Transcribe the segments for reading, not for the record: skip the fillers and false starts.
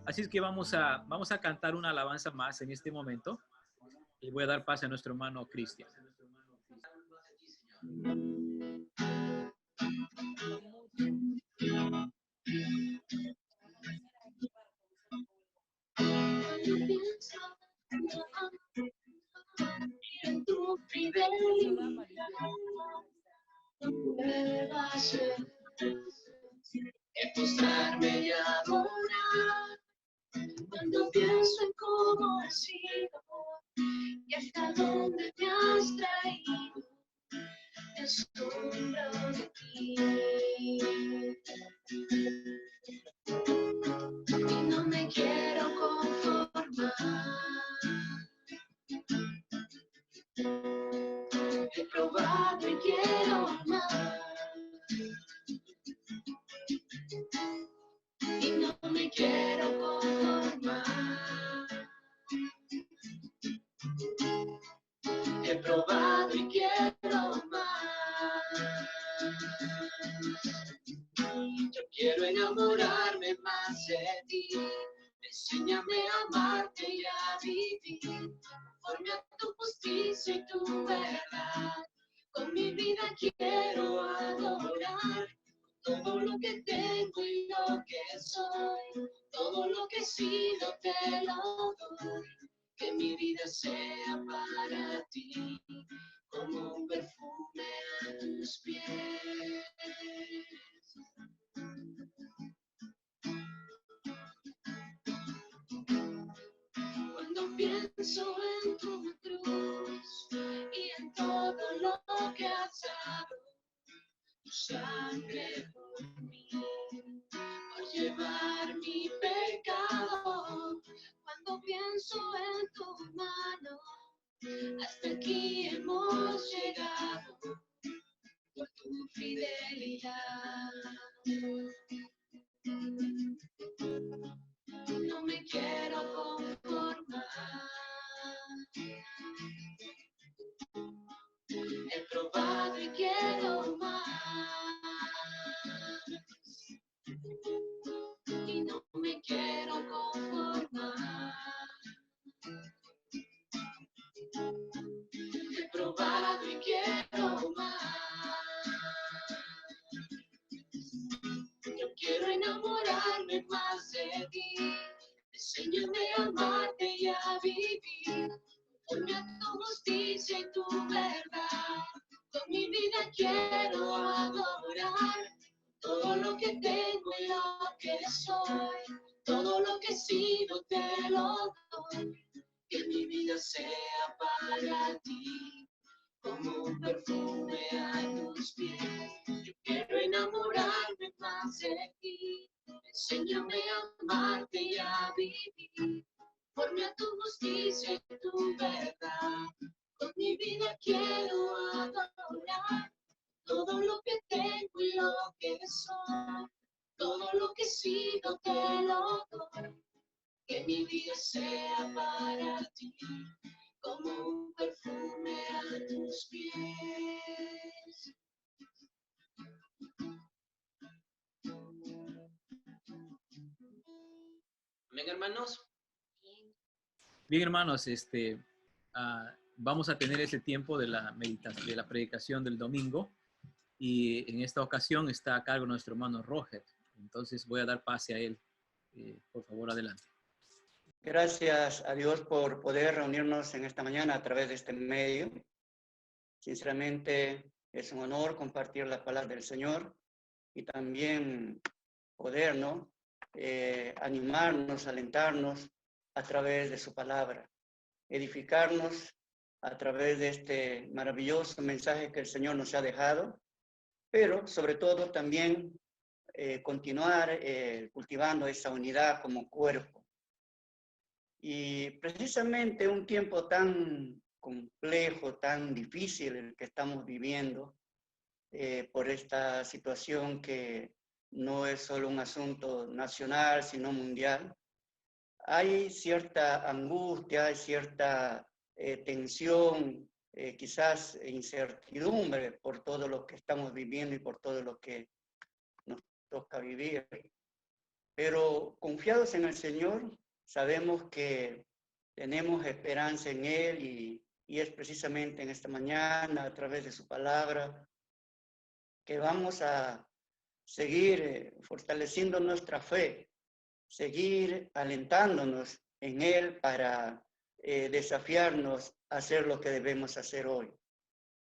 Así es que vamos a cantar una alabanza más en este momento y voy a dar pase a nuestro hermano Cristian. En tu fidelidad no puedo hacer que postrarme y adorar. Cuando pienso en cómo has sido y hasta dónde me has traído, me asombro de ti. Y no me quiero conformar. He probado y quiero más. Y no me quiero conformar. He probado y quiero más. Yo quiero enamorarme más de ti. Enséñame a amarte y a vivir conforme a tu justicia y tu verdad. Con mi vida quiero adorar todo lo que tengo y lo que soy, todo lo que he sido te lo doy. Que mi vida sea para ti como un perfume a tus pies. Cuando pienso en tu cruz y en todo lo que has dado, tu sangre por mí, por llevar mi pecado. Cuando pienso en tu mano, hasta aquí hemos llegado por tu fidelidad. No me quiero conformar. He probado y quiero más. Y no me quiero conformar. He probado y quiero más. Yo quiero enamorarme más de ti. Enséñame a amarte y a vivir conforme a tu justicia y tu verdad. Con mi vida quiero adorar todo lo que tengo y lo que soy, todo lo que he sido te lo doy. Que mi vida sea para ti como un perfume a tus pies. Yo quiero enamorarme más de ti. Enséñame a amarte y a vivir conforme a tu justicia y tu verdad. Con mi vida quiero adorar todo lo que tengo y lo que soy, todo lo que he sido te lo doy. Que mi vida sea para ti como un perfume a tus pies. Amén, hermanos. Bien, hermanos, vamos a tener ese tiempo de la meditación, de la predicación del domingo, y en esta ocasión está a cargo nuestro hermano Roger. Entonces voy a dar pase a él. Por favor, adelante. Gracias a Dios por poder reunirnos en esta mañana a través de este medio. Sinceramente es un honor compartir la palabra del Señor y también poder, ¿no? Animarnos, alentarnos a través de su palabra, edificarnos a través de este maravilloso mensaje que el Señor nos ha dejado, pero sobre todo también continuar cultivando esa unidad como cuerpo. Y precisamente un tiempo tan complejo, tan difícil el que estamos viviendo, por esta situación que no es solo un asunto nacional, sino mundial, hay cierta angustia, hay cierta tensión, quizás incertidumbre por todo lo que estamos viviendo y por todo lo que nos toca vivir. pero confiados en el Señor, sabemos que tenemos esperanza en Él y es precisamente en esta mañana, a través de su palabra, que vamos a seguir fortaleciendo nuestra fe, seguir alentándonos en Él para desafiarnos a hacer lo que debemos hacer hoy.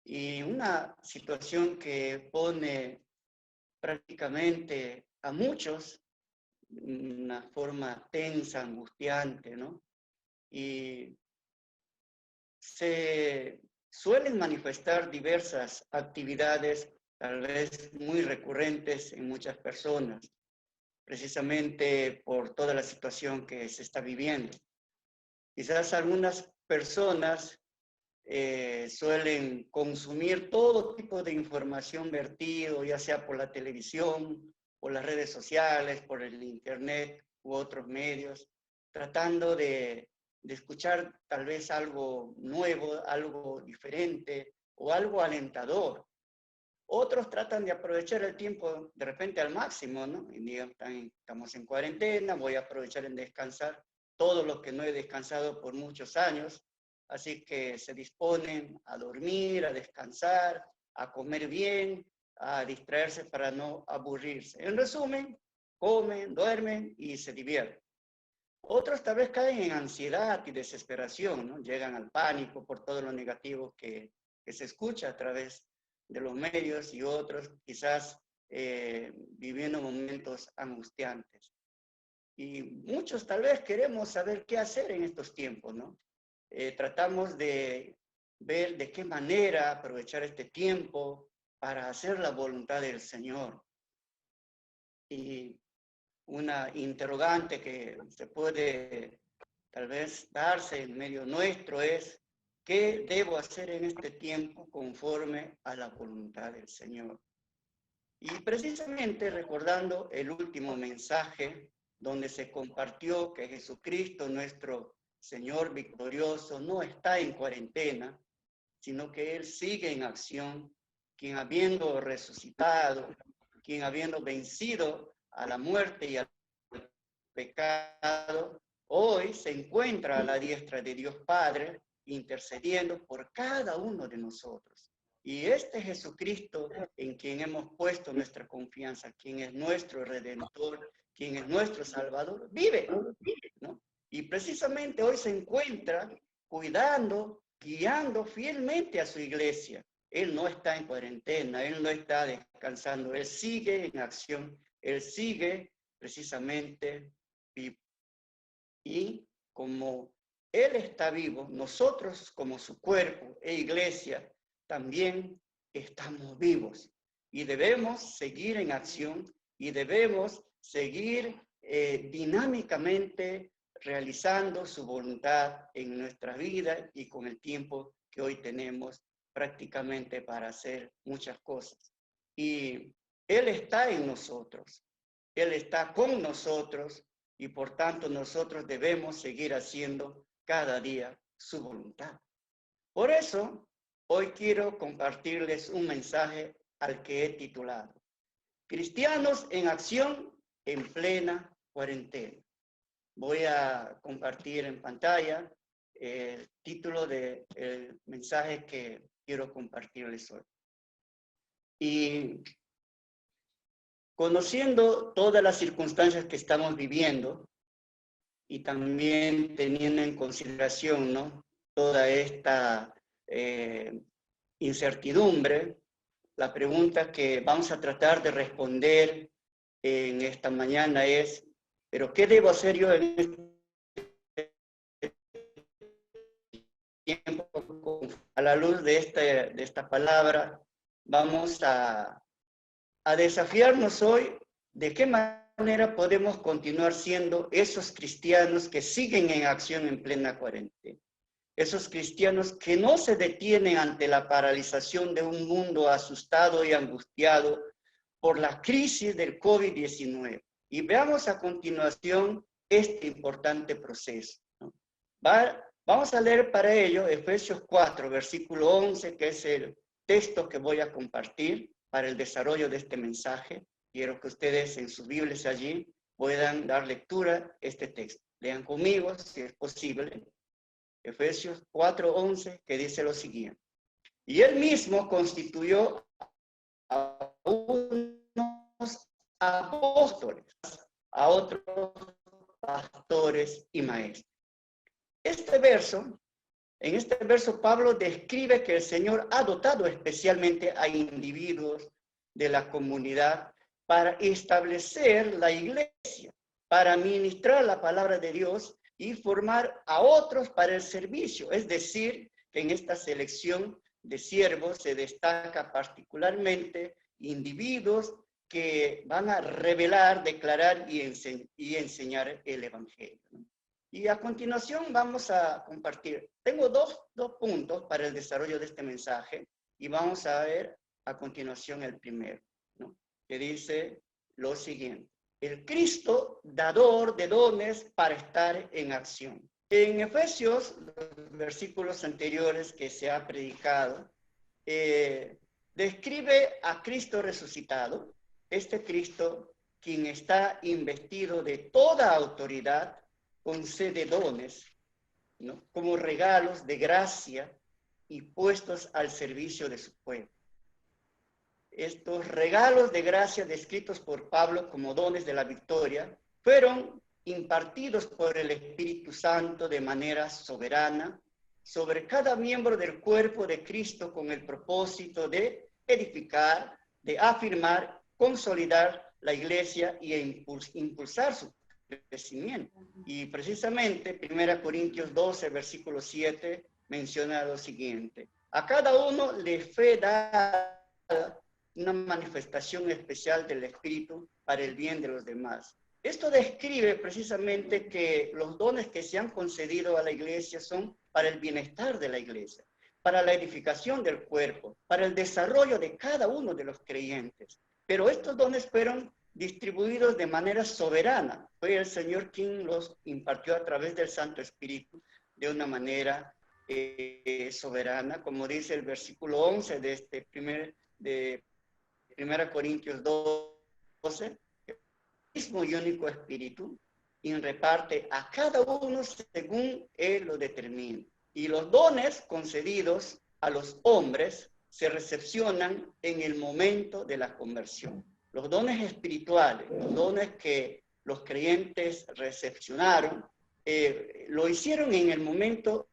Y una situación que pone prácticamente a muchos una forma tensa, angustiante, ¿no? Y se suelen manifestar diversas actividades, tal vez muy recurrentes en muchas personas, precisamente por toda la situación que se está viviendo. Quizás algunas personas suelen consumir todo tipo de información vertido, ya sea por la televisión, por las redes sociales, por el internet u otros medios, tratando de escuchar tal vez algo nuevo, algo diferente o algo alentador. Otros tratan de aprovechar el tiempo de repente al máximo, ¿no? Y digan, estamos en cuarentena, voy a aprovechar en descansar todo lo que no he descansado por muchos años. Así que se disponen a dormir, a descansar, a comer bien, a distraerse para no aburrirse. En resumen, comen, duermen y se divierten. Otros tal vez caen en ansiedad y desesperación, ¿no? Llegan al pánico por todo lo negativo que se escucha a través de los medios y otros quizás viviendo momentos angustiantes. Y muchos tal vez queremos saber qué hacer en estos tiempos, ¿no? Tratamos de ver de qué manera aprovechar este tiempo para hacer la voluntad del Señor. Y una interrogante que se puede tal vez darse en medio nuestro es, ¿qué debo hacer en este tiempo conforme a la voluntad del Señor? Y precisamente recordando el último mensaje donde se compartió que Jesucristo, nuestro Señor victorioso, no está en cuarentena, sino que Él sigue en acción, quien habiendo resucitado, quien habiendo vencido a la muerte y al pecado, hoy se encuentra a la diestra de Dios Padre, intercediendo por cada uno de nosotros. Y este Jesucristo en quien hemos puesto nuestra confianza, quien es nuestro Redentor, quien es nuestro Salvador, vive, ¿no? Y precisamente hoy se encuentra cuidando, guiando fielmente a su iglesia. Él no está en cuarentena, Él no está descansando, Él sigue en acción, Él sigue precisamente vivo. Y como Él está vivo, nosotros como su cuerpo e iglesia también estamos vivos. Y debemos seguir en acción y debemos seguir dinámicamente realizando su voluntad en nuestra vida y con el tiempo que hoy tenemos prácticamente para hacer muchas cosas. Y Él está en nosotros, Él está con nosotros y por tanto nosotros debemos seguir haciendo cada día su voluntad. Por eso, hoy quiero compartirles un mensaje al que he titulado Cristianos en acción en plena cuarentena. Voy a compartir en pantalla el título del mensaje que quiero compartirles hoy. Y conociendo todas las circunstancias que estamos viviendo y también teniendo en consideración, ¿no?, toda esta incertidumbre, la pregunta que vamos a tratar de responder en esta mañana es, ¿pero qué debo hacer yo en este tiempo? A la luz de esta palabra, vamos a desafiarnos hoy de qué manera podemos continuar siendo esos cristianos que siguen en acción en plena cuarentena. Esos cristianos que no se detienen ante la paralización de un mundo asustado y angustiado por la crisis del COVID-19. Y veamos a continuación este importante proceso, ¿no? Vamos a leer para ello Efesios 4, versículo 11, que es el texto que voy a compartir para el desarrollo de este mensaje. Quiero que ustedes en sus Biblias allí puedan dar lectura a este texto. Lean conmigo, si es posible, Efesios 4:11, que dice lo siguiente. Y él mismo constituyó a unos apóstoles, a otros pastores y maestros. En este verso Pablo describe que el Señor ha dotado especialmente a individuos de la comunidad para establecer la iglesia, para ministrar la palabra de Dios y formar a otros para el servicio. Es decir, que en esta selección de siervos se destaca particularmente individuos que van a revelar, declarar y enseñar el evangelio. Y a continuación vamos a compartir. Tengo dos puntos para el desarrollo de este mensaje y vamos a ver a continuación el primero, ¿no? Que dice lo siguiente. El Cristo dador de dones para estar en acción. En Efesios, los versículos anteriores que se ha predicado, describe a Cristo resucitado, este Cristo quien está investido de toda autoridad, concede dones, ¿no? Como regalos de gracia y puestos al servicio de su pueblo. Estos regalos de gracia descritos por Pablo como dones de la victoria fueron impartidos por el Espíritu Santo de manera soberana sobre cada miembro del cuerpo de Cristo con el propósito de edificar, de afirmar, consolidar la iglesia y impulsar su crecimiento. Y precisamente 1 Corintios 12, versículo 7, menciona lo siguiente. A cada uno le fue dada una manifestación especial del Espíritu para el bien de los demás. Esto describe precisamente que los dones que se han concedido a la iglesia son para el bienestar de la iglesia, para la edificación del cuerpo, para el desarrollo de cada uno de los creyentes. Pero estos dones fueron distribuidos de manera soberana. Fue el Señor quien los impartió a través del Santo Espíritu de una manera soberana, como dice el versículo 11 de este de 1 Corintios 12, el mismo y único Espíritu, quien reparte a cada uno según Él lo determina. Y los dones concedidos a los hombres se recepcionan en el momento de la conversión. Los dones espirituales, los dones que los creyentes recepcionaron, lo hicieron en el momento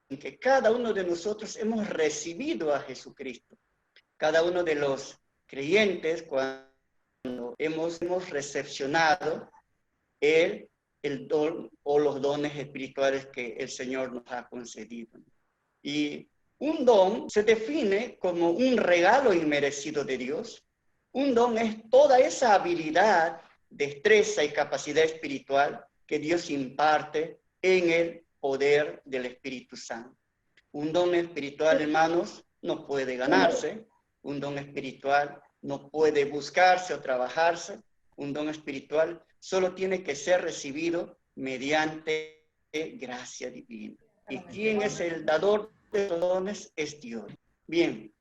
en que cada uno de nosotros hemos recibido a Jesucristo. Cada uno de los creyentes, cuando hemos recepcionado el don o los dones espirituales que el Señor nos ha concedido. Y un don se define como un regalo inmerecido de Dios. Un don es toda esa habilidad, destreza y capacidad espiritual que Dios imparte en el poder del Espíritu Santo. Un don espiritual, hermanos, no puede ganarse. Un don espiritual no puede buscarse o trabajarse. Un don espiritual solo tiene que ser recibido mediante gracia divina. ¿Y quién es el dador de los dones? Es Dios. Bien,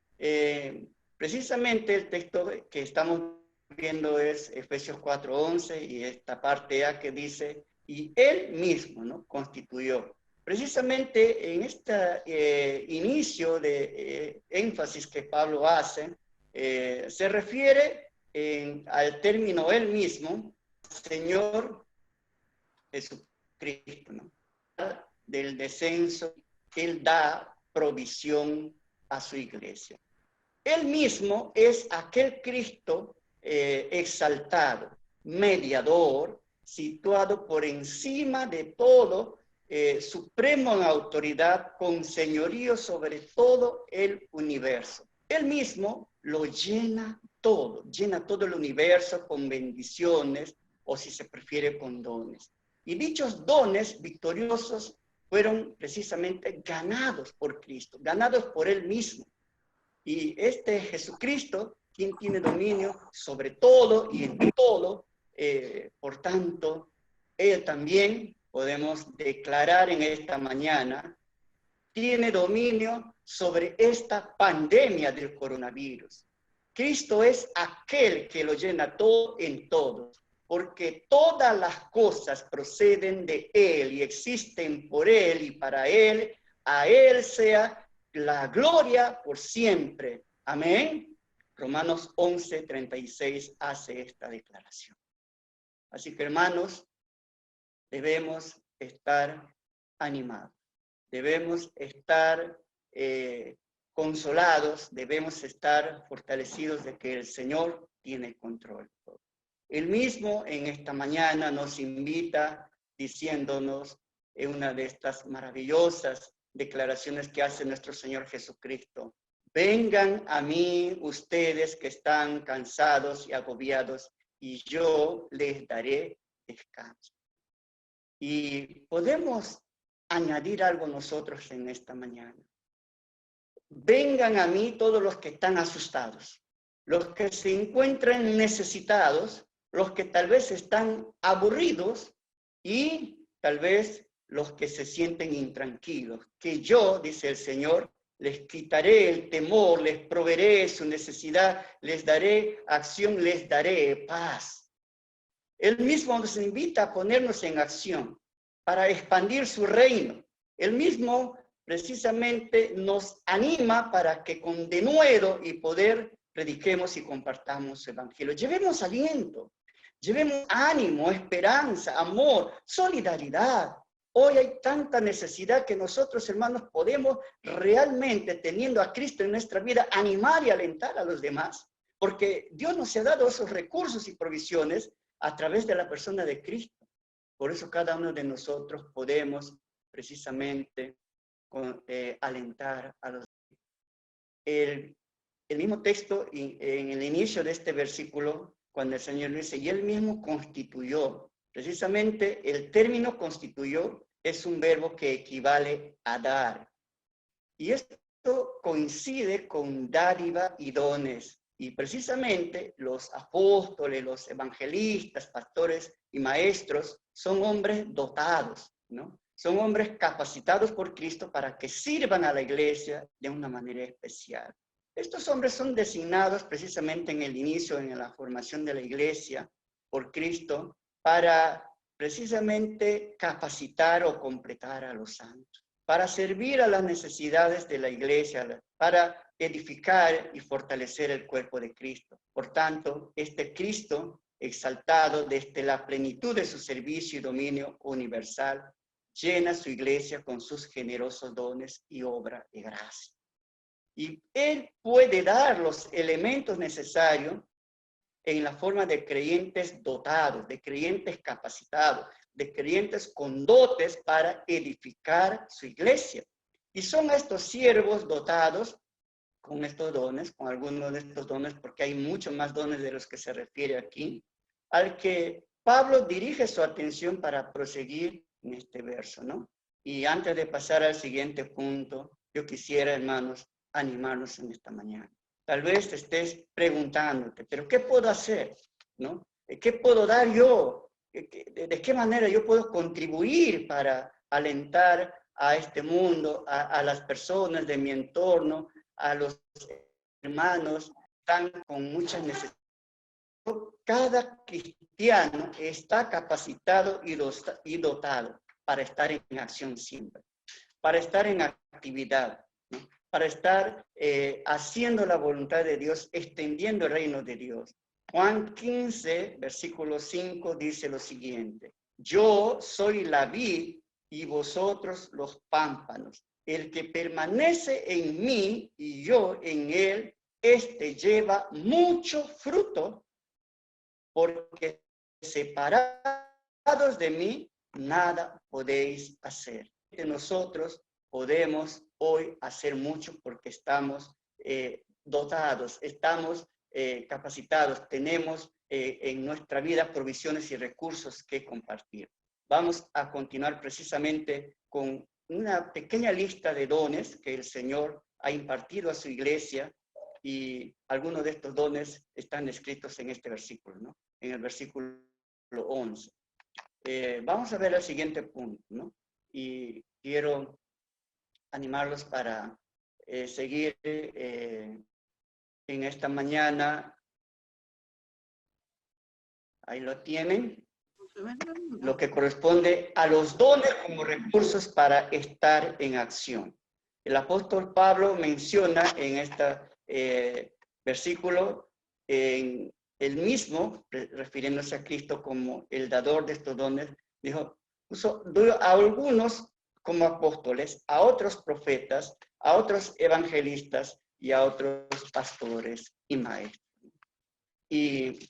precisamente el texto que estamos viendo es Efesios 4:11 y esta parte A que dice, y Él mismo, ¿no?, constituyó. Precisamente en este inicio de énfasis que Pablo hace, se refiere al término Él mismo, Señor Jesucristo, ¿no? Del descenso, Él da provisión a su iglesia. Él mismo es aquel Cristo exaltado, mediador, situado por encima de todo, supremo en autoridad, con señorío sobre todo el universo. Él mismo lo llena todo el universo con bendiciones, o si se prefiere con dones. Y dichos dones victoriosos fueron precisamente ganados por Cristo, ganados por Él mismo. Y este Jesucristo, quien tiene dominio sobre todo y en todo, por tanto, Él también, podemos declarar en esta mañana, tiene dominio sobre esta pandemia del coronavirus. Cristo es aquel que lo llena todo en todos. porque todas las cosas proceden de Él y existen por Él y para Él. A Él sea la gloria por siempre. Amén. Romanos 11:36 hace esta declaración. Así que, hermanos, debemos estar animados. Debemos estar consolados, debemos estar fortalecidos de que el Señor tiene control. Él mismo en esta mañana nos invita diciéndonos en una de estas maravillosas declaraciones que hace nuestro Señor Jesucristo: vengan a mí ustedes que están cansados y agobiados, y yo les daré descanso. Y podemos añadir algo nosotros en esta mañana. Vengan a mí todos los que están asustados, los que se encuentran necesitados, los que tal vez están aburridos y tal vez los que se sienten intranquilos. Que yo, dice el Señor, les quitaré el temor, les proveeré su necesidad, les daré acción, les daré paz. Él mismo nos invita a ponernos en acción para expandir su reino. Él mismo precisamente nos anima para que con denuedo y poder prediquemos y compartamos su evangelio. Llevemos aliento, llevemos ánimo, esperanza, amor, solidaridad. Hoy hay tanta necesidad que nosotros, hermanos, podemos realmente, teniendo a Cristo en nuestra vida, animar y alentar a los demás, porque Dios nos ha dado esos recursos y provisiones a través de la persona de Cristo. Por eso cada uno de nosotros podemos precisamente alentar a los demás. El mismo texto en el inicio de este versículo, cuando el Señor dice, y Él mismo constituyó. Precisamente el término constituyó es un verbo que equivale a dar. Y esto coincide con dádiva y dones. Y precisamente los apóstoles, los evangelistas, pastores y maestros son hombres dotados, ¿no? Son hombres capacitados por Cristo para que sirvan a la iglesia de una manera especial. Estos hombres son designados precisamente en el inicio, en la formación de la iglesia por Cristo, para precisamente capacitar o completar a los santos, para servir a las necesidades de la iglesia, para edificar y fortalecer el cuerpo de Cristo. Por tanto, este Cristo exaltado desde la plenitud de su servicio y dominio universal, llena su iglesia con sus generosos dones y obra de gracia. Y Él puede dar los elementos necesarios en la forma de creyentes dotados, de creyentes capacitados, de creyentes con dotes para edificar su iglesia. Y son estos siervos dotados con estos dones, con algunos de estos dones, porque hay muchos más dones de los que se refiere aquí, al que Pablo dirige su atención para proseguir en este verso, ¿no? Y antes de pasar al siguiente punto, yo quisiera, hermanos, animarnos en esta mañana. Tal vez te estés preguntándote, ¿pero qué puedo hacer? ¿No? ¿Qué puedo dar yo? ¿De qué manera yo puedo contribuir para alentar a este mundo, a las personas de mi entorno, a los hermanos que están con muchas necesidades? Cada cristiano está capacitado y dotado para estar en acción siempre, para estar en actividad, ¿no? Para estar haciendo la voluntad de Dios, extendiendo el reino de Dios. Juan 15, versículo 5, dice lo siguiente: yo soy la vid y vosotros los pámpanos. El que permanece en mí y yo en él, este lleva mucho fruto, porque separados de mí, nada podéis hacer. Nosotros podemos hoy hacer mucho porque estamos dotados, estamos capacitados, tenemos en nuestra vida provisiones y recursos que compartir. Vamos a continuar precisamente con una pequeña lista de dones que el Señor ha impartido a su iglesia, y algunos de estos dones están descritos en este versículo, ¿no? En el versículo 11. Vamos a ver el siguiente punto, ¿no? Y quiero animarlos para seguir en esta mañana Ahí lo tienen. Lo que corresponde a los dones como recursos para estar en acción. El apóstol Pablo menciona en este versículo, en el mismo, refiriéndose a Cristo como el dador de estos dones, dijo, a algunos como apóstoles, a otros profetas, a otros evangelistas y a otros pastores y maestros. Y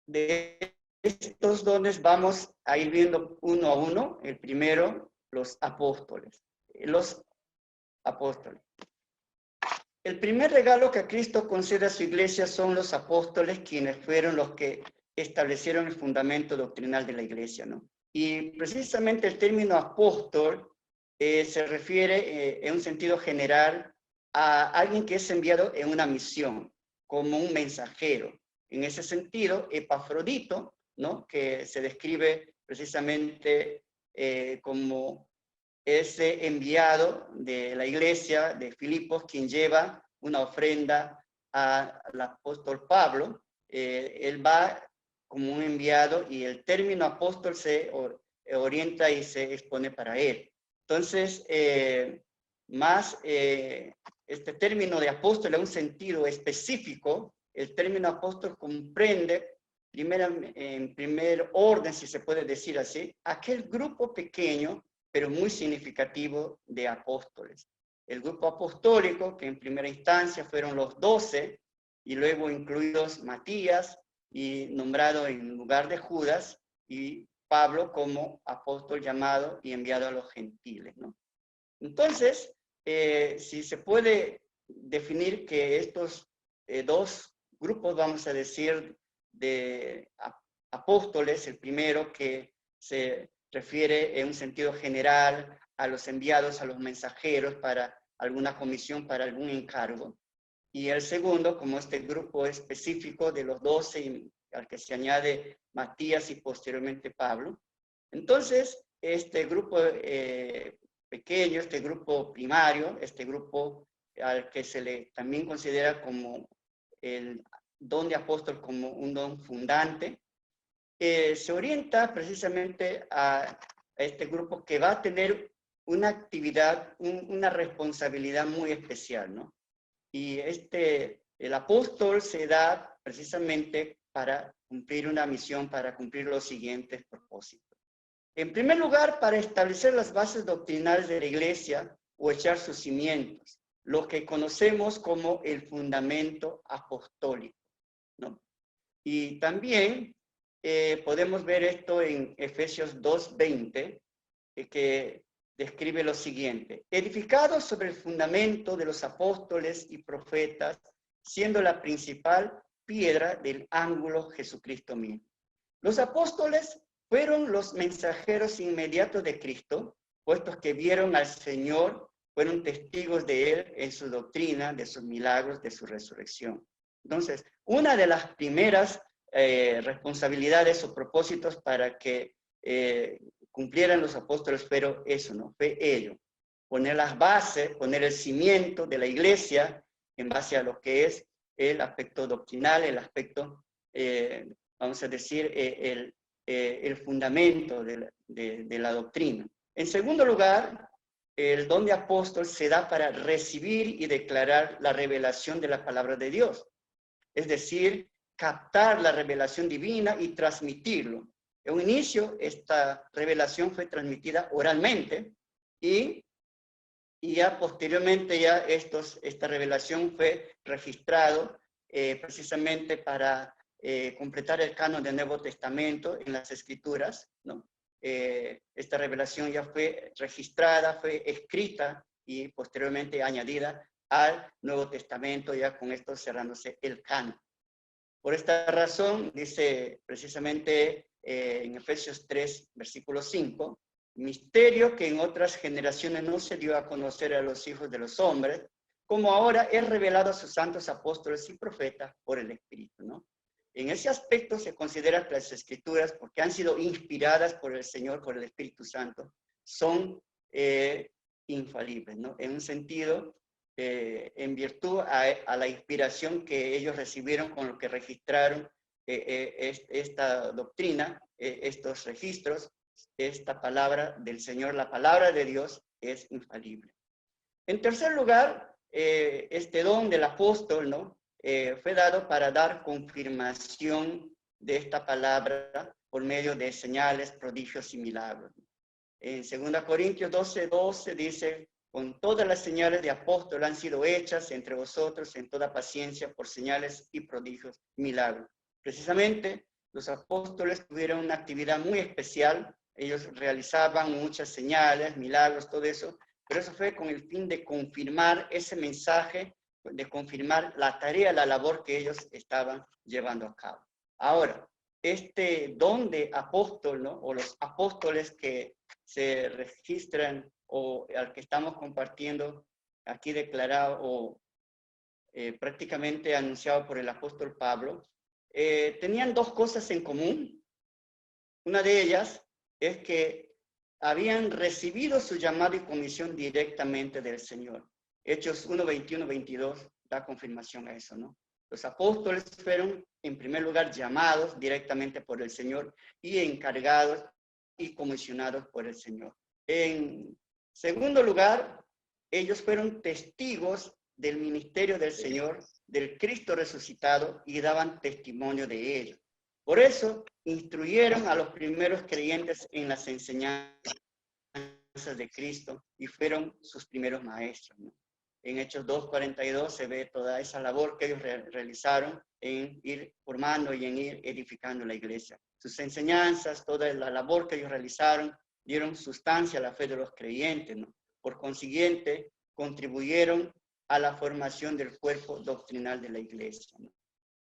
de estos dones vamos a ir viendo uno a uno. El primero, los apóstoles. Los apóstoles. El primer regalo que Cristo concede a su iglesia son los apóstoles, quienes fueron los que establecieron el fundamento doctrinal de la iglesia, ¿no? Y precisamente el término apóstol se refiere en un sentido general a alguien que es enviado en una misión, como un mensajero. En ese sentido, Epafrodito, ¿no? Que se describe precisamente como ese enviado de la iglesia de Filipos, quien lleva una ofrenda al apóstol Pablo. Él va como un enviado y el término apóstol se orienta y se expone para él. Entonces, este término de apóstol en un sentido específico, el término apóstol comprende, en primer orden, si se puede decir así, aquel grupo pequeño, pero muy significativo de apóstoles. El grupo apostólico, que en primera instancia fueron los 12, y luego incluidos Matías, y nombrado en lugar de Judas, y Pablo como apóstol llamado y enviado a los gentiles, ¿no? Entonces, si se puede definir que estos dos grupos, vamos a decir, de apóstoles, el primero que se refiere en un sentido general a los enviados, a los mensajeros para alguna comisión, para algún encargo. Y el segundo, como este grupo específico de los 12, al que se añade Matías y posteriormente Pablo. Entonces, este grupo pequeño, este grupo primario, este grupo al que se le también considera como el don de apóstol, como un don fundante, se orienta precisamente a este grupo que va a tener una actividad, una responsabilidad muy especial, ¿no? Y el apóstol se da precisamente para cumplir una misión, para cumplir los siguientes propósitos. En primer lugar, para establecer las bases doctrinales de la iglesia o echar sus cimientos, lo que conocemos como el fundamento apostólico, ¿no? Y también podemos ver esto en Efesios 2:20, que describe lo siguiente: edificados sobre el fundamento de los apóstoles y profetas, siendo la principal piedra del ángulo Jesucristo mismo. Los apóstoles fueron los mensajeros inmediatos de Cristo, puestos que vieron al Señor, fueron testigos de Él en su doctrina, de sus milagros, de su resurrección. Entonces, una de las primeras responsabilidades o propósitos para que cumplieran los apóstoles, pero eso no fue ello. Poner las bases, poner el cimiento de la iglesia en base a lo que es el aspecto doctrinal, el aspecto, vamos a decir, el fundamento de la doctrina. En segundo lugar, el don de apóstol se da para recibir y declarar la revelación de la palabra de Dios. Es decir, captar la revelación divina y transmitirlo. En un inicio, esta revelación fue transmitida oralmente y ya posteriormente esta revelación fue registrado precisamente para completar el canon del Nuevo Testamento en las Escrituras, ¿no? Esta revelación ya fue registrada, fue escrita y posteriormente añadida al Nuevo Testamento, ya con esto cerrándose el canon. Por esta razón, dice precisamente en Efesios 3, versículo 5, misterio que en otras generaciones no se dio a conocer a los hijos de los hombres, como ahora es revelado a sus santos apóstoles y profetas por el Espíritu, ¿no? En ese aspecto se considera que las Escrituras, porque han sido inspiradas por el Señor, por el Espíritu Santo, son infalibles, ¿no? En un sentido, en virtud a la inspiración que ellos recibieron con lo que registraron esta doctrina, estos registros, esta palabra del Señor, la palabra de Dios es infalible. En tercer lugar, este don del apóstol, ¿no? Fue dado para dar confirmación de esta palabra por medio de señales, prodigios y milagros. En 2 Corintios 12:12 dice, con todas las señales de apóstol han sido hechas entre vosotros en toda paciencia por señales y prodigios y milagros. Precisamente, los apóstoles tuvieron una actividad muy especial. Ellos realizaban muchas señales, milagros, todo eso, pero eso fue con el fin de confirmar ese mensaje, de confirmar la tarea, la labor que ellos estaban llevando a cabo. Ahora, este don de apóstol, ¿no? O los apóstoles que se registran o al que estamos compartiendo aquí declarado o prácticamente anunciado por el apóstol Pablo, tenían dos cosas en común. Una de ellas es que habían recibido su llamado y comisión directamente del Señor. Hechos 1, 21, 22 da confirmación a eso, ¿no? Los apóstoles fueron, en primer lugar, llamados directamente por el Señor y encargados y comisionados por el Señor. En segundo lugar, ellos fueron testigos del ministerio del Señor, del Cristo resucitado, y daban testimonio de ello. Por eso, instruyeron a los primeros creyentes en las enseñanzas de Cristo y fueron sus primeros maestros, ¿no? En Hechos 2:42 se ve toda esa labor que ellos realizaron en ir formando y en ir edificando la iglesia. Sus enseñanzas, toda la labor que ellos realizaron, dieron sustancia a la fe de los creyentes, ¿no? Por consiguiente, contribuyeron a la formación del cuerpo doctrinal de la iglesia, ¿no?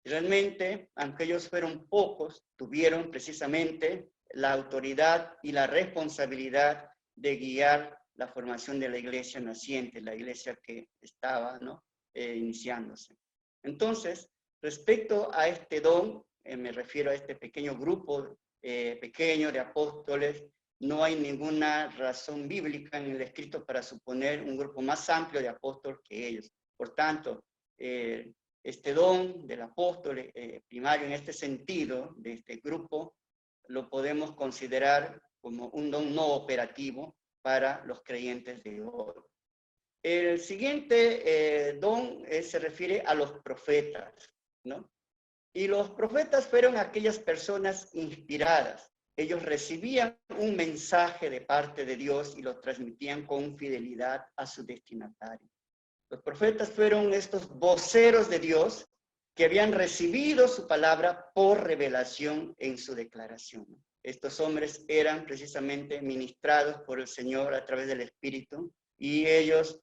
Realmente, aunque ellos fueron pocos, tuvieron precisamente la autoridad y la responsabilidad de guiar la formación de la iglesia naciente, la iglesia que estaba, ¿no? Iniciándose. Entonces, respecto a este don, me refiero a este pequeño grupo pequeño de apóstoles, no hay ninguna razón bíblica en el escrito para suponer un grupo más amplio de apóstoles que ellos. Por tanto, este don del apóstol primario en este sentido, de este grupo, lo podemos considerar como un don no operativo para los creyentes de hoy. El siguiente don se refiere a los profetas, ¿no? Y los profetas fueron aquellas personas inspiradas. Ellos recibían un mensaje de parte de Dios y lo transmitían con fidelidad a su destinatario. Los profetas fueron estos voceros de Dios que habían recibido su palabra por revelación en su declaración. Estos hombres eran precisamente ministrados por el Señor a través del Espíritu y ellos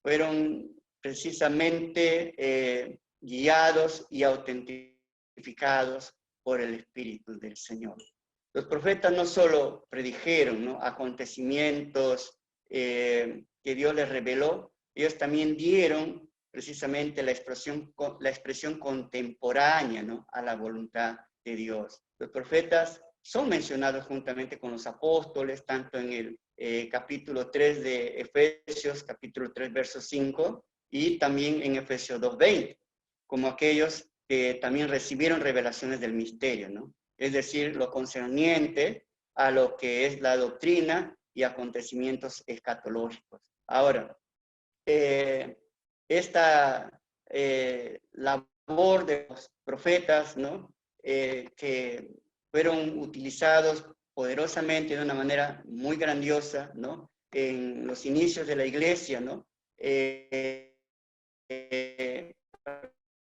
fueron precisamente guiados y autentificados por el Espíritu del Señor. Los profetas no solo predijeron, ¿no?, acontecimientos que Dios les reveló, ellos también dieron precisamente la expresión contemporánea, ¿no?, a la voluntad de Dios. Los profetas son mencionados juntamente con los apóstoles, tanto en el capítulo 3 de Efesios, capítulo 3, verso 5, y también en Efesios 2:20, como aquellos que también recibieron revelaciones del misterio, ¿no? Es decir, lo concerniente a lo que es la doctrina y acontecimientos escatológicos. Ahora, esta labor de los profetas, ¿no?, que fueron utilizados poderosamente de una manera muy grandiosa, ¿no?, en los inicios de la iglesia, ¿no?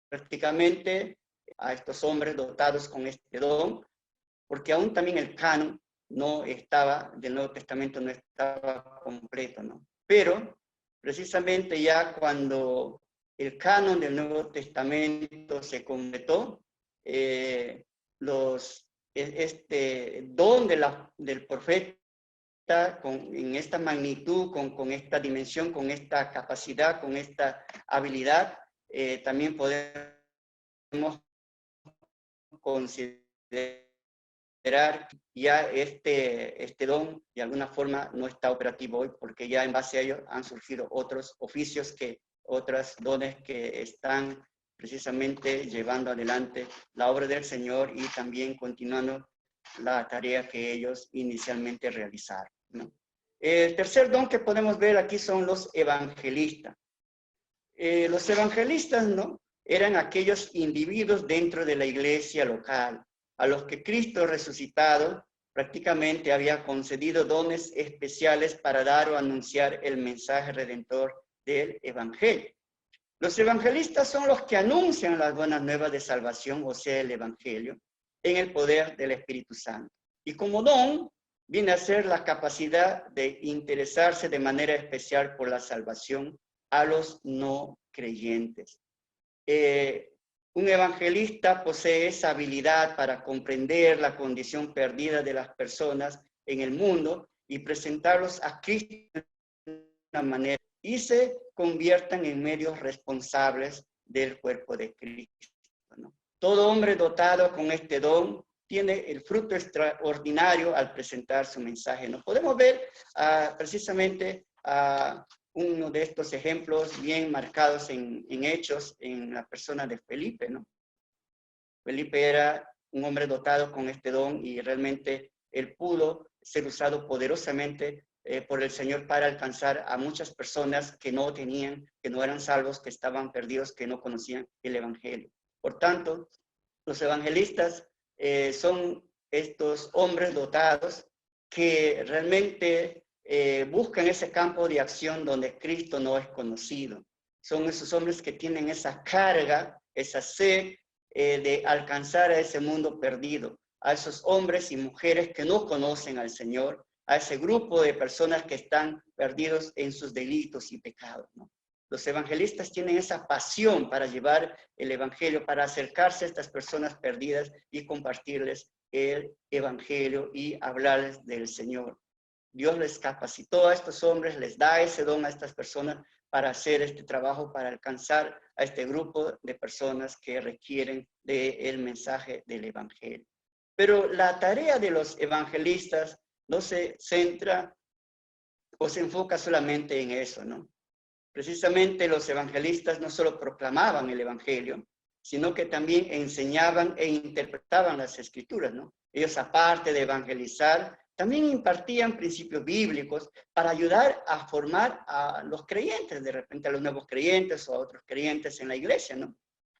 Prácticamente a estos hombres dotados con este don, porque aún también el canon no estaba, del Nuevo Testamento no estaba completo, ¿no? Pero precisamente ya cuando el canon del Nuevo Testamento se completó, este don del profeta en esta magnitud, con esta dimensión, con esta capacidad, con esta habilidad, también podemos considerar ya este don de alguna forma no está operativo hoy, porque ya en base a ello han surgido otros oficios, otros dones que están precisamente llevando adelante la obra del Señor y también continuando la tarea que ellos inicialmente realizaron, ¿no? El tercer don que podemos ver aquí son los evangelistas. Los evangelistas, ¿no?, eran aquellos individuos dentro de la iglesia local, a los que Cristo resucitado prácticamente había concedido dones especiales para dar o anunciar el mensaje redentor del evangelio. Los evangelistas son los que anuncian las buenas nuevas de salvación, o sea, el evangelio, en el poder del Espíritu Santo. Y como don, viene a ser la capacidad de interesarse de manera especial por la salvación a los no creyentes. Un evangelista posee esa habilidad para comprender la condición perdida de las personas en el mundo y presentarlos a Cristo de una manera y se conviertan en medios responsables del cuerpo de Cristo, ¿no? Todo hombre dotado con este don tiene el fruto extraordinario al presentar su mensaje, ¿no? Podemos ver precisamente uno de estos ejemplos bien marcados en Hechos, en la persona de Felipe, ¿no? Felipe era un hombre dotado con este don y realmente él pudo ser usado poderosamente por el Señor para alcanzar a muchas personas que no tenían, que no eran salvos, que estaban perdidos, que no conocían el Evangelio. Por tanto, los evangelistas son estos hombres dotados que realmente buscan ese campo de acción donde Cristo no es conocido. Son esos hombres que tienen esa carga, esa sed de alcanzar a ese mundo perdido, a esos hombres y mujeres que no conocen al Señor, a ese grupo de personas que están perdidos en sus delitos y pecados, ¿no? Los evangelistas tienen esa pasión para llevar el evangelio, para acercarse a estas personas perdidas y compartirles el evangelio y hablarles del Señor. Dios les capacitó a estos hombres, les da ese don a estas personas para hacer este trabajo, para alcanzar a este grupo de personas que requieren del mensaje del evangelio. Pero la tarea de los evangelistas no se centra o se enfoca solamente en eso, ¿no? Precisamente los evangelistas no solo proclamaban el evangelio, sino que también enseñaban e interpretaban las escrituras, ¿no? Ellos, aparte de evangelizar, también impartían principios bíblicos para ayudar a formar a los creyentes, de repente a los nuevos creyentes o a otros creyentes en la iglesia, ¿no?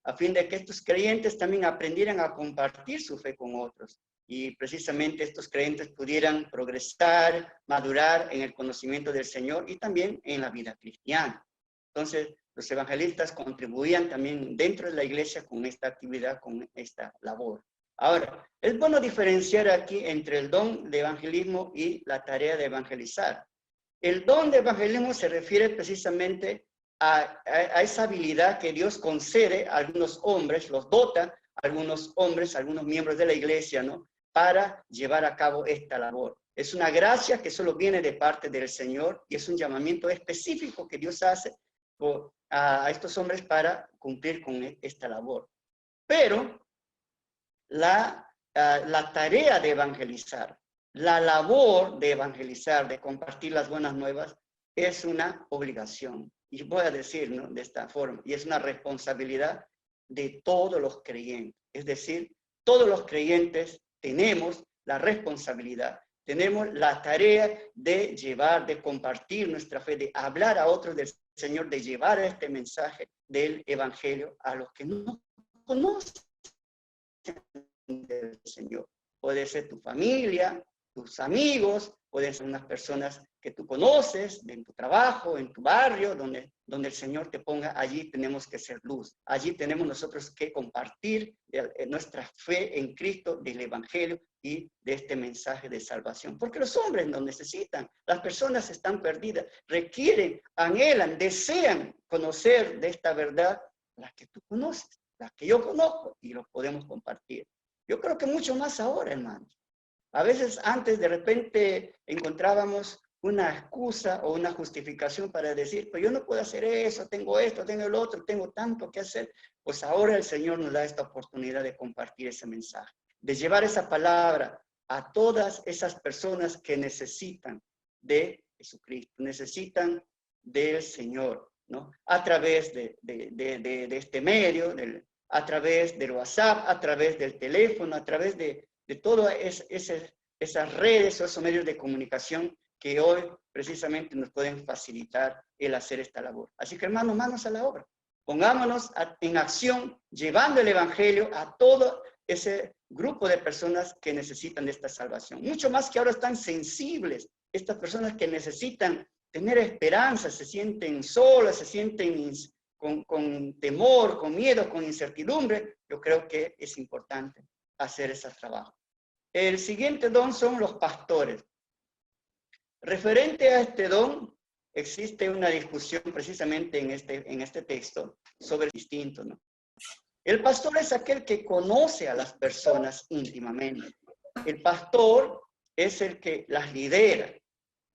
A fin de que estos creyentes también aprendieran a compartir su fe con otros. Y precisamente estos creyentes pudieran progresar, madurar en el conocimiento del Señor y también en la vida cristiana. Entonces, los evangelistas contribuían también dentro de la iglesia con esta actividad, con esta labor. Ahora, es bueno diferenciar aquí entre el don de evangelismo y la tarea de evangelizar. El don de evangelismo se refiere precisamente a esa habilidad que Dios concede a algunos hombres, los dota a algunos hombres, a algunos miembros de la iglesia, ¿no?, para llevar a cabo esta labor. Es una gracia que solo viene de parte del Señor y es un llamamiento específico que Dios hace a estos hombres para cumplir con esta labor. Pero la tarea de evangelizar, la labor de evangelizar, de compartir las buenas nuevas, es una obligación. Y voy a decir, ¿no?, de esta forma, y es una responsabilidad de todos los creyentes. Es decir, todos los creyentes tenemos la responsabilidad, tenemos la tarea de llevar, de compartir nuestra fe, de hablar a otros del Señor, de llevar este mensaje del evangelio a los que no conocen del Señor. Puede ser tu familia, tus amigos, pueden ser unas personas que tú conoces, en tu trabajo, en tu barrio, donde el Señor te ponga. Allí tenemos que ser luz. Allí tenemos nosotros que compartir nuestra fe en Cristo, del evangelio y de este mensaje de salvación. Porque los hombres lo necesitan. Las personas están perdidas, requieren, anhelan, desean conocer de esta verdad, la que tú conoces, la que yo conozco, y lo podemos compartir. Yo creo que mucho más ahora, hermanos. A veces antes de repente encontrábamos una excusa o una justificación para decir, pues yo no puedo hacer eso, tengo esto, tengo el otro, tengo tanto que hacer. Pues ahora el Señor nos da esta oportunidad de compartir ese mensaje, de llevar esa palabra a todas esas personas que necesitan de Jesucristo, necesitan del Señor. ¿no? A través de este medio, a través del WhatsApp, a través del teléfono, a través de todas esas redes o esos medios de comunicación que hoy precisamente nos pueden facilitar el hacer esta labor. Así que hermanos, manos a la obra. Pongámonos en acción, llevando el Evangelio a todo ese grupo de personas que necesitan de esta salvación. Mucho más que ahora están sensibles, estas personas que necesitan tener esperanza, se sienten solas, se sienten con temor, con miedo, con incertidumbre. Yo creo que es importante hacer ese trabajo. El siguiente don son los pastores. Referente a este don, existe una discusión precisamente en este texto sobre el distinto, ¿no? El pastor es aquel que conoce a las personas íntimamente. El pastor es el que las lidera.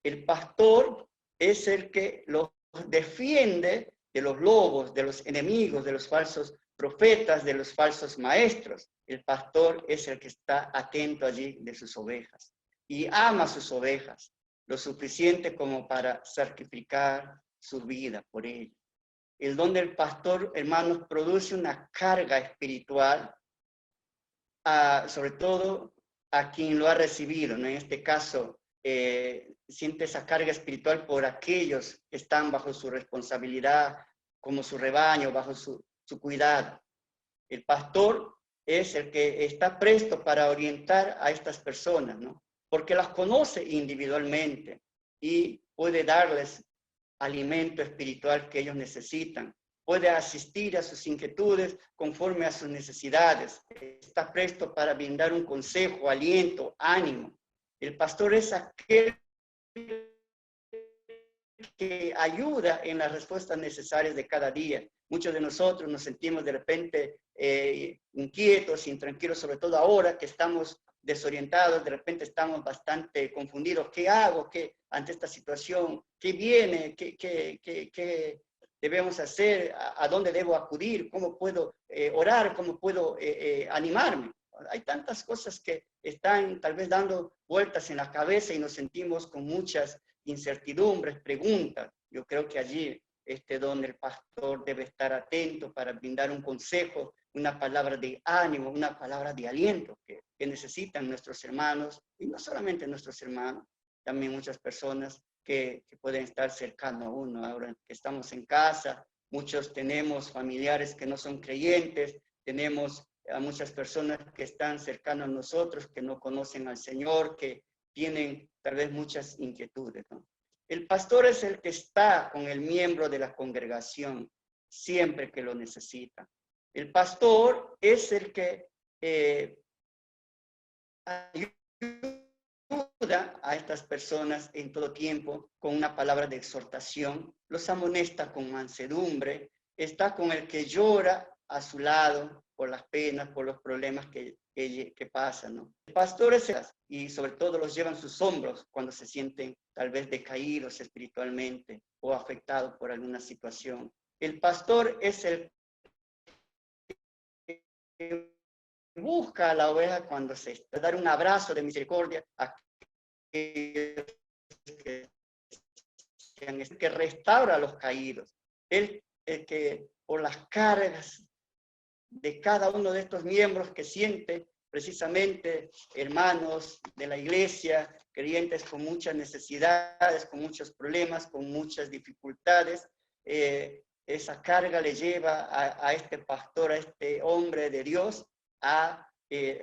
El pastor es el que los defiende de los lobos, de los enemigos, de los falsos profetas, de los falsos maestros. El pastor es el que está atento allí de sus ovejas y ama sus ovejas lo suficiente como para sacrificar su vida por ellas. El don del pastor, hermanos, produce una carga espiritual, sobre todo a quien lo ha recibido, ¿no? En este caso, siente esa carga espiritual por aquellos que están bajo su responsabilidad, como su rebaño, bajo su cuidado. El pastor es el que está presto para orientar a estas personas, ¿no? Porque las conoce individualmente y puede darles alimento espiritual que ellos necesitan. Puede asistir a sus inquietudes conforme a sus necesidades. Está presto para brindar un consejo, aliento, ánimo. El pastor es aquel que ayuda en las respuestas necesarias de cada día. Muchos de nosotros nos sentimos de repente inquietos, intranquilos, sobre todo ahora que estamos desorientados, de repente estamos bastante confundidos. ¿Qué hago ante esta situación? ¿Qué viene? ¿Qué debemos hacer? ¿A dónde debo acudir? ¿Cómo puedo orar? ¿Cómo puedo animarme? Hay tantas cosas que están tal vez dando vueltas en la cabeza y nos sentimos con muchas incertidumbres, preguntas. Yo creo que allí donde el pastor debe estar atento para brindar un consejo, una palabra de ánimo, una palabra de aliento que necesitan nuestros hermanos, y no solamente nuestros hermanos, también muchas personas que pueden estar cercanos a uno. Ahora que estamos en casa, muchos tenemos familiares que no son creyentes, tenemos a muchas personas que están cercanos a nosotros, que no conocen al Señor, que tienen tal vez muchas inquietudes, ¿no? El pastor es el que está con el miembro de la congregación siempre que lo necesita. El pastor es el que ayuda a estas personas en todo tiempo con una palabra de exhortación, los amonesta con mansedumbre, está con el que llora a su lado por las penas, por los problemas que pasan, ¿no? El pastor es y sobre todo los llevan sus hombros cuando se sienten tal vez decaídos espiritualmente o afectados por alguna situación. El pastor es el que busca a la oveja cuando se está, dar un abrazo de misericordia a aquellos que restaura a los caídos. El que por las cargas de cada uno de estos miembros que siente precisamente hermanos de la iglesia, creyentes con muchas necesidades, con muchos problemas, con muchas dificultades, esa carga le lleva a este pastor, a este hombre de Dios, a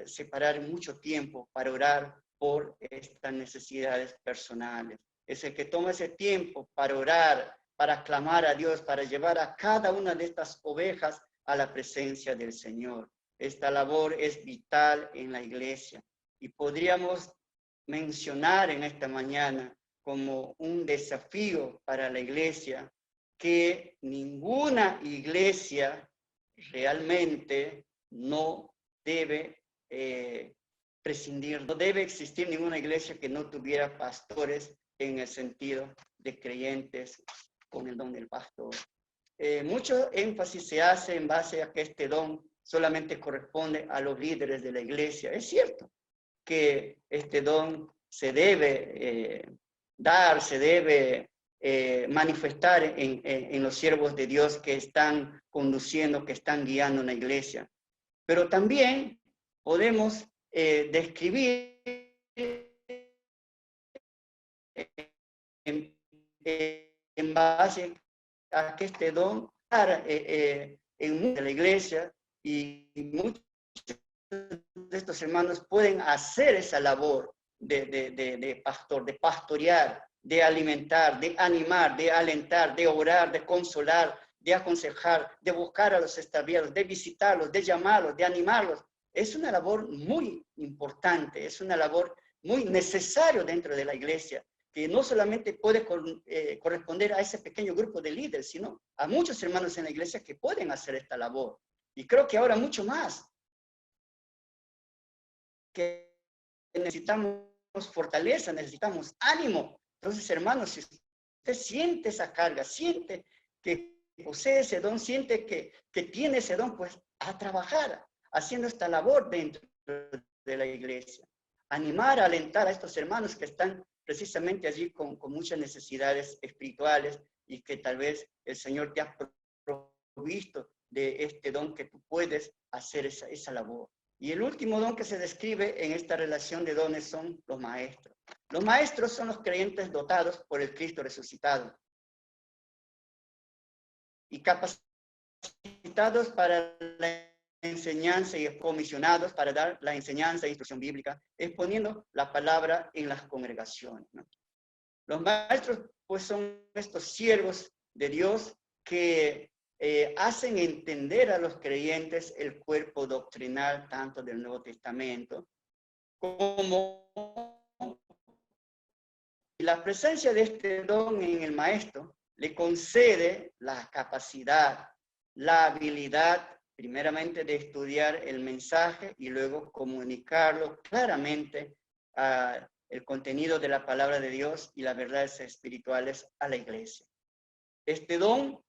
separar mucho tiempo para orar por estas necesidades personales. Es el que toma ese tiempo para orar, para clamar a Dios, para llevar a cada una de estas ovejas a la presencia del Señor. Esta labor es vital en la iglesia y podríamos mencionar en esta mañana como un desafío para la iglesia que ninguna iglesia realmente no debe prescindir, no debe existir ninguna iglesia que no tuviera pastores en el sentido de creyentes con el don del pastor. Mucho énfasis se hace en base a que este don solamente corresponde a los líderes de la iglesia. Es cierto que este don se debe dar, se debe manifestar en los siervos de Dios que están conduciendo, que están guiando una iglesia. Pero también podemos describir en base a que este don en la iglesia, y muchos de estos hermanos pueden hacer esa labor de pastor, de pastorear, de alimentar, de animar, de alentar, de orar, de consolar, de aconsejar, de buscar a los extraviados, de visitarlos, de llamarlos, de animarlos. Es una labor muy importante, es una labor muy necesaria dentro de la iglesia, que no solamente puede corresponder a ese pequeño grupo de líderes, sino a muchos hermanos en la iglesia que pueden hacer esta labor. Y creo que ahora mucho más, que necesitamos fortaleza, necesitamos ánimo. Entonces, hermanos, si usted siente esa carga, siente que posee ese don, siente que tiene ese don, pues a trabajar, haciendo esta labor dentro de la iglesia. Animar, alentar a estos hermanos que están precisamente allí con muchas necesidades espirituales y que tal vez el Señor te ha provisto de este don que tú puedes hacer esa labor. Y el último don que se describe en esta relación de dones son los maestros. Los maestros son los creyentes dotados por el Cristo resucitado y capacitados para la enseñanza y comisionados para dar la enseñanza e instrucción bíblica, exponiendo la palabra en las congregaciones, ¿no? Los maestros, pues, son estos siervos de Dios que hacen entender a los creyentes el cuerpo doctrinal tanto del Nuevo Testamento como la presencia de este don en el maestro le concede la capacidad, la habilidad, primeramente de estudiar el mensaje y luego comunicarlo claramente a el contenido de la palabra de Dios y las verdades espirituales a la iglesia. Este don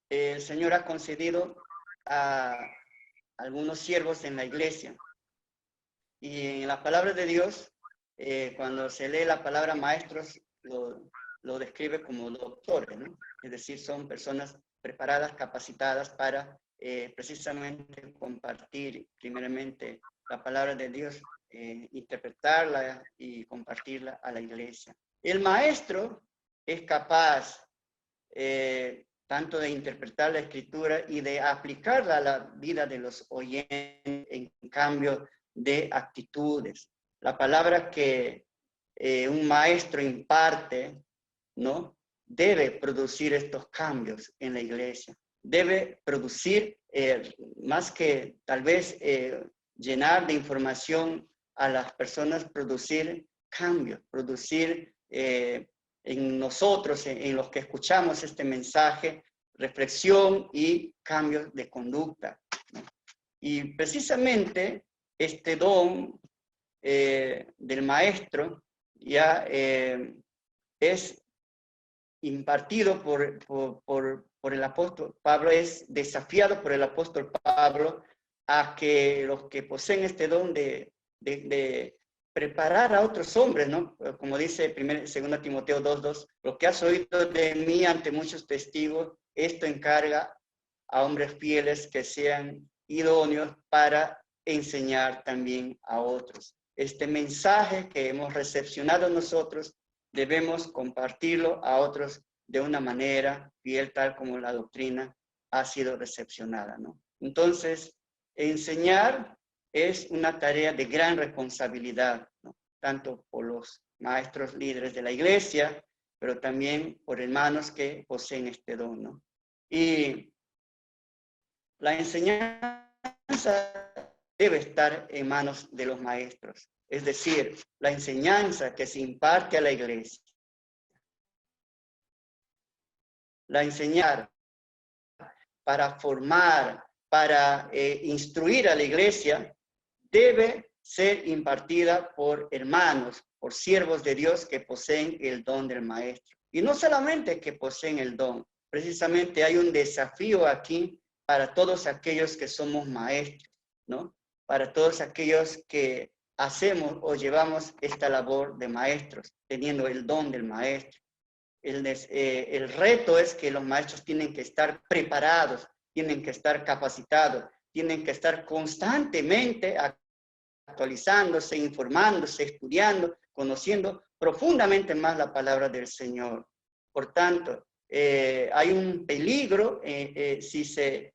el Señor ha concedido a algunos siervos en la iglesia. Y en la palabra de Dios, cuando se lee la palabra maestros, lo describe como doctores, ¿no? Es decir, son personas preparadas, capacitadas para precisamente compartir primeramente la palabra de Dios, interpretarla y compartirla a la iglesia. El maestro es capaz tanto de interpretar la escritura y de aplicarla a la vida de los oyentes en cambio de actitudes. La palabra que un maestro imparte, ¿no?, debe producir estos cambios en la iglesia. Debe producir, más que tal vez llenar de información a las personas, producir cambios, producir en nosotros, en los que escuchamos este mensaje, reflexión y cambios de conducta, ¿no? Y precisamente este don del maestro ya es impartido por el apóstol Pablo, es desafiado por el apóstol Pablo a que los que poseen este don de preparar a otros hombres, ¿no? Como dice 2 Timoteo 2:2, lo que has oído de mí ante muchos testigos, esto encarga a hombres fieles que sean idóneos para enseñar también a otros. Este mensaje que hemos recepcionado nosotros, debemos compartirlo a otros de una manera fiel, tal como la doctrina ha sido recepcionada, ¿no? Entonces, enseñar es una tarea de gran responsabilidad, ¿no? Tanto por los maestros líderes de la iglesia, pero también por hermanos que poseen este don, ¿no? Y la enseñanza debe estar en manos de los maestros, es decir, la enseñanza que se imparte a la iglesia. La enseñar para formar, para instruir a la iglesia, debe ser impartida por hermanos, por siervos de Dios que poseen el don del maestro. Y no solamente que poseen el don, precisamente hay un desafío aquí para todos aquellos que somos maestros, ¿no? Para todos aquellos que hacemos o llevamos esta labor de maestros, teniendo el don del maestro. el reto es que los maestros tienen que estar preparados, tienen que estar capacitados, tienen que estar constantemente actualizándose, informándose, estudiando, conociendo profundamente más la palabra del Señor. Por tanto, hay un peligro si se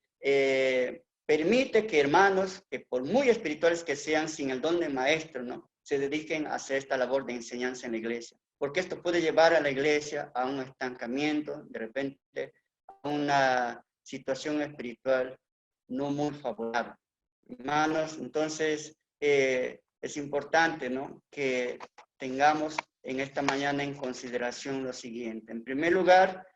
permite que hermanos, que por muy espirituales que sean, sin el don de maestro, ¿no?, se dediquen a hacer esta labor de enseñanza en la iglesia. Porque esto puede llevar a la iglesia a un estancamiento, de repente, a una situación espiritual no muy favorable. Hermanos, entonces es importante, ¿no?, que tengamos en esta mañana en consideración lo siguiente. En primer lugar,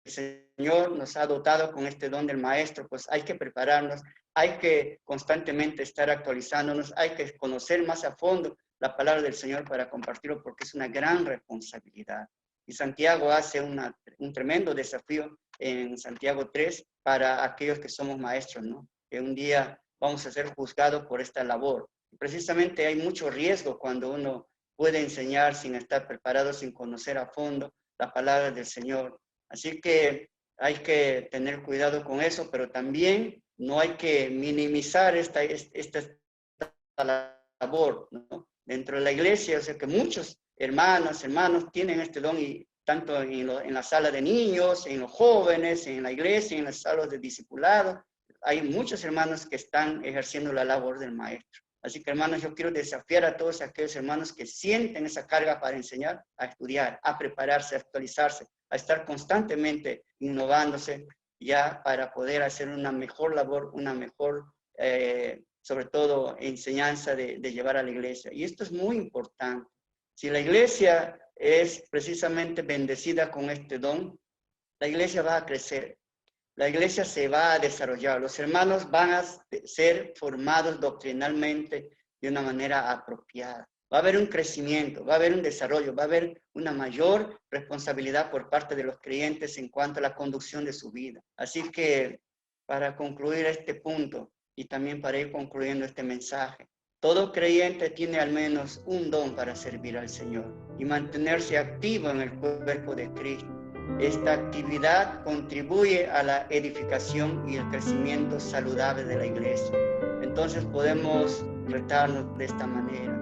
el Señor nos ha dotado con este don del maestro, pues hay que prepararnos, hay que constantemente estar actualizándonos, hay que conocer más a fondo la palabra del Señor para compartirlo, porque es una gran responsabilidad. Y Santiago hace un tremendo desafío en Santiago 3 para aquellos que somos maestros, ¿no?, que un día vamos a ser juzgados por esta labor. Y precisamente hay mucho riesgo cuando uno puede enseñar sin estar preparado, sin conocer a fondo la palabra del Señor. Así que hay que tener cuidado con eso, pero también no hay que minimizar esta labor, ¿no?, dentro de la iglesia. O sea que muchos hermanos tienen este don, y tanto en la sala de niños, en los jóvenes, en la iglesia, en las salas de discipulado, hay muchos hermanos que están ejerciendo la labor del maestro. Así que, hermanos, yo quiero desafiar a todos aquellos hermanos que sienten esa carga para enseñar, a estudiar, a prepararse, a actualizarse, a estar constantemente innovándose, ya para poder hacer una mejor labor, una mejor, sobre todo, enseñanza de llevar a la iglesia. Y esto es muy importante. Si la iglesia es precisamente bendecida con este don, la iglesia va a crecer, la iglesia se va a desarrollar, los hermanos van a ser formados doctrinalmente de una manera apropiada. Va a haber un crecimiento, va a haber un desarrollo, va a haber una mayor responsabilidad por parte de los creyentes en cuanto a la conducción de su vida. Así que, para concluir este punto y también para ir concluyendo este mensaje, todo creyente tiene al menos un don para servir al Señor y mantenerse activo en el cuerpo de Cristo. Esta actividad contribuye a la edificación y el crecimiento saludable de la iglesia. Entonces podemos retarnos de esta manera.